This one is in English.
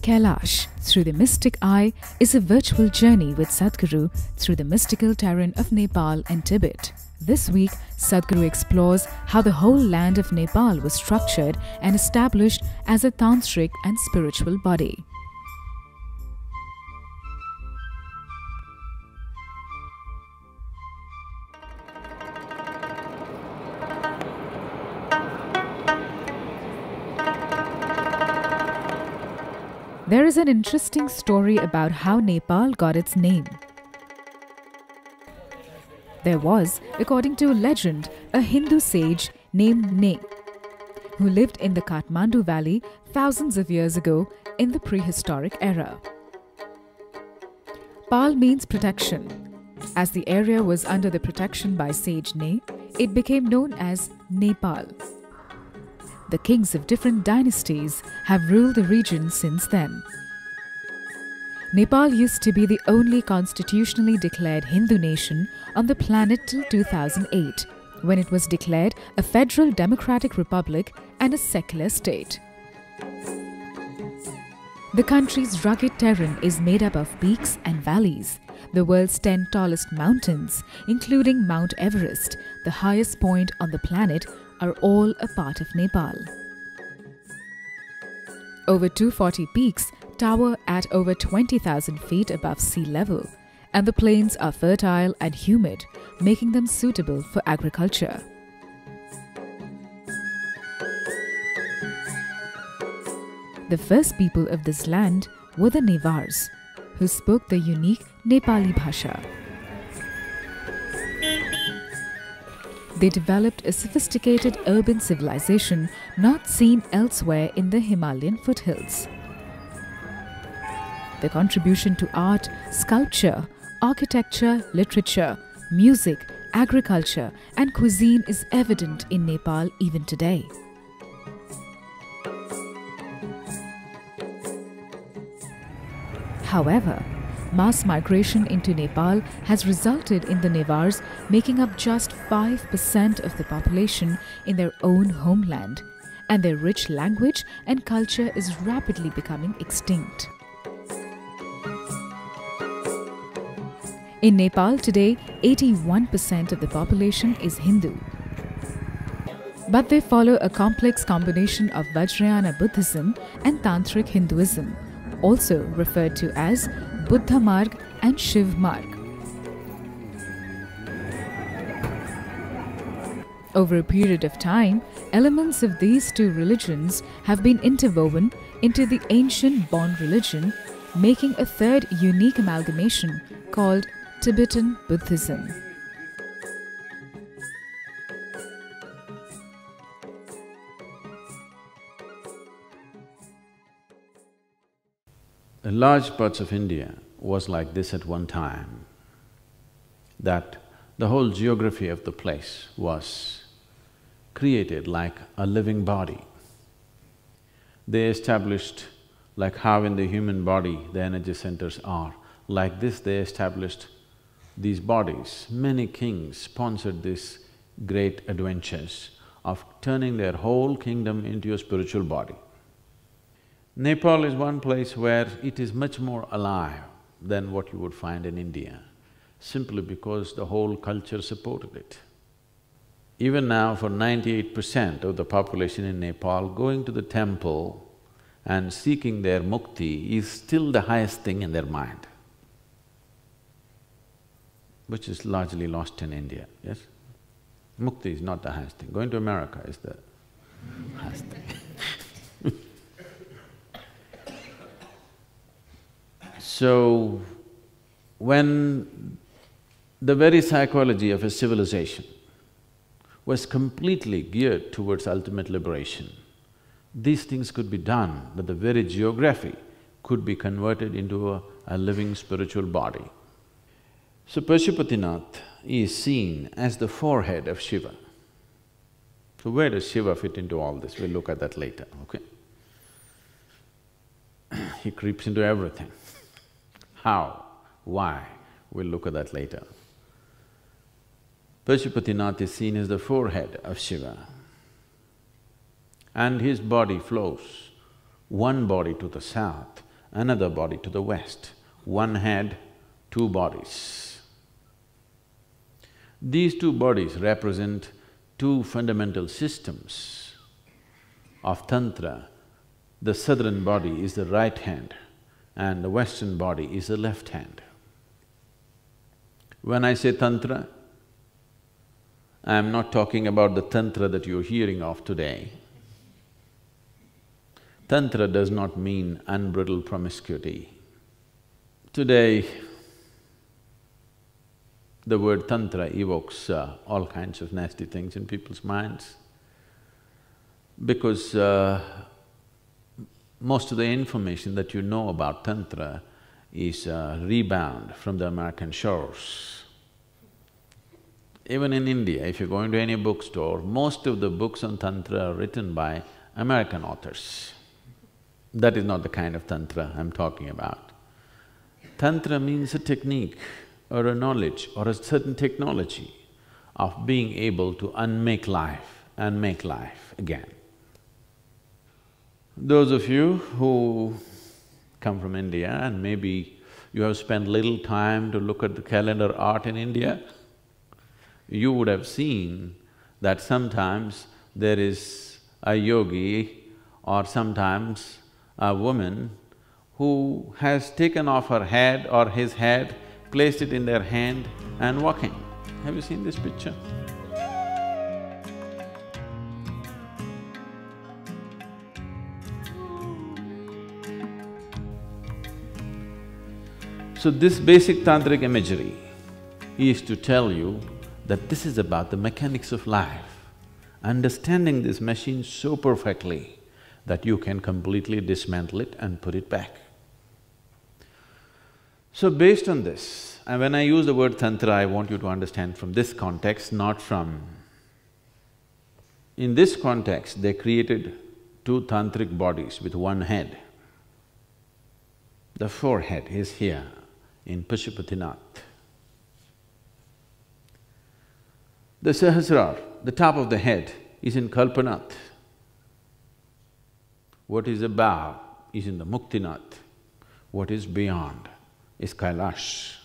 Kailash, through the mystic eye, is a virtual journey with Sadhguru through the mystical terrain of Nepal and Tibet. This week, Sadhguru explores how the whole land of Nepal was structured and established as a tantric and spiritual body. There is an interesting story about how Nepal got its name. There was, according to legend, a Hindu sage named Ne, who lived in the Kathmandu valley thousands of years ago in the prehistoric era. Pal means protection. As the area was under the protection by sage Ne, it became known as Nepal. The kings of different dynasties have ruled the region since then. Nepal used to be the only constitutionally declared Hindu nation on the planet till 2008, when it was declared a federal democratic republic and a secular state. The country's rugged terrain is made up of peaks and valleys. The world's 10 tallest mountains, including Mount Everest, the highest point on the planet, are all a part of Nepal. Over 240 peaks tower at over 20,000 feet above sea level, and the plains are fertile and humid, making them suitable for agriculture. The first people of this land were the Newars, who spoke the unique Nepali Bhasha. They developed a sophisticated urban civilization not seen elsewhere in the Himalayan foothills. The contribution to art, sculpture, architecture, literature, music, agriculture, and cuisine is evident in Nepal even today. However, mass migration into Nepal has resulted in the Newars making up just 5% of the population in their own homeland, and their rich language and culture is rapidly becoming extinct. In Nepal today, 81% of the population is Hindu. But they follow a complex combination of Vajrayana Buddhism and Tantric Hinduism, also referred to as Buddha Marg and Shiv Marg. Over a period of time, elements of these two religions have been interwoven into the ancient Bon religion, making a third unique amalgamation called Tibetan Buddhism. Large parts of India was like this at one time, that the whole geography of the place was created like a living body. They established, like how in the human body the energy centers are, like this they established these bodies. Many kings sponsored these great adventures of turning their whole kingdom into a spiritual body. Nepal is one place where it is much more alive than what you would find in India, simply because the whole culture supported it. Even now, for 98% of the population in Nepal, going to the temple and seeking their mukti is still the highest thing in their mind, which is largely lost in India, yes? Mukti is not the highest thing. Going to America is the highest thing. So, when the very psychology of a civilization was completely geared towards ultimate liberation, these things could be done, but the very geography could be converted into a living spiritual body. So Pashupatinath is seen as the forehead of Shiva. So where does Shiva fit into all this? We'll look at that later, okay? He creeps into everything. How? Why? We'll look at that later. Pashupatinath is seen as the forehead of Shiva, and his body flows, one body to the south another body to the west. One head, two bodies. These two bodies represent two fundamental systems of Tantra. The southern body is the right hand and the western body is the left hand. When I say Tantra, I am not talking about the Tantra that you're hearing of today. Tantra does not mean unbridled promiscuity. Today, the word Tantra evokes all kinds of nasty things in people's minds because most of the information that you know about Tantra is rebound from the American shores. Even in India, if you go into any bookstore, most of the books on Tantra are written by American authors. That is not the kind of Tantra I'm talking about. Tantra means a technique or a knowledge or a certain technology of being able to unmake life and make life again. Those of you who come from India and maybe you have spent little time to look at the calendar art in India, you would have seen that sometimes there is a yogi or sometimes a woman who has taken off her head or his head, placed it in their hand and walking. Have you seen this picture? So this basic tantric imagery is to tell you that this is about the mechanics of life, understanding this machine so perfectly that you can completely dismantle it and put it back. So based on this, and when I use the word Tantra, I want you to understand from this context, not from… In this context, they created two tantric bodies with one head. The forehead is here in Pashupatinath. The Sahasrar, the top of the head, is in Kalpanath. What is above is in the Muktinath. What is beyond is Kailash.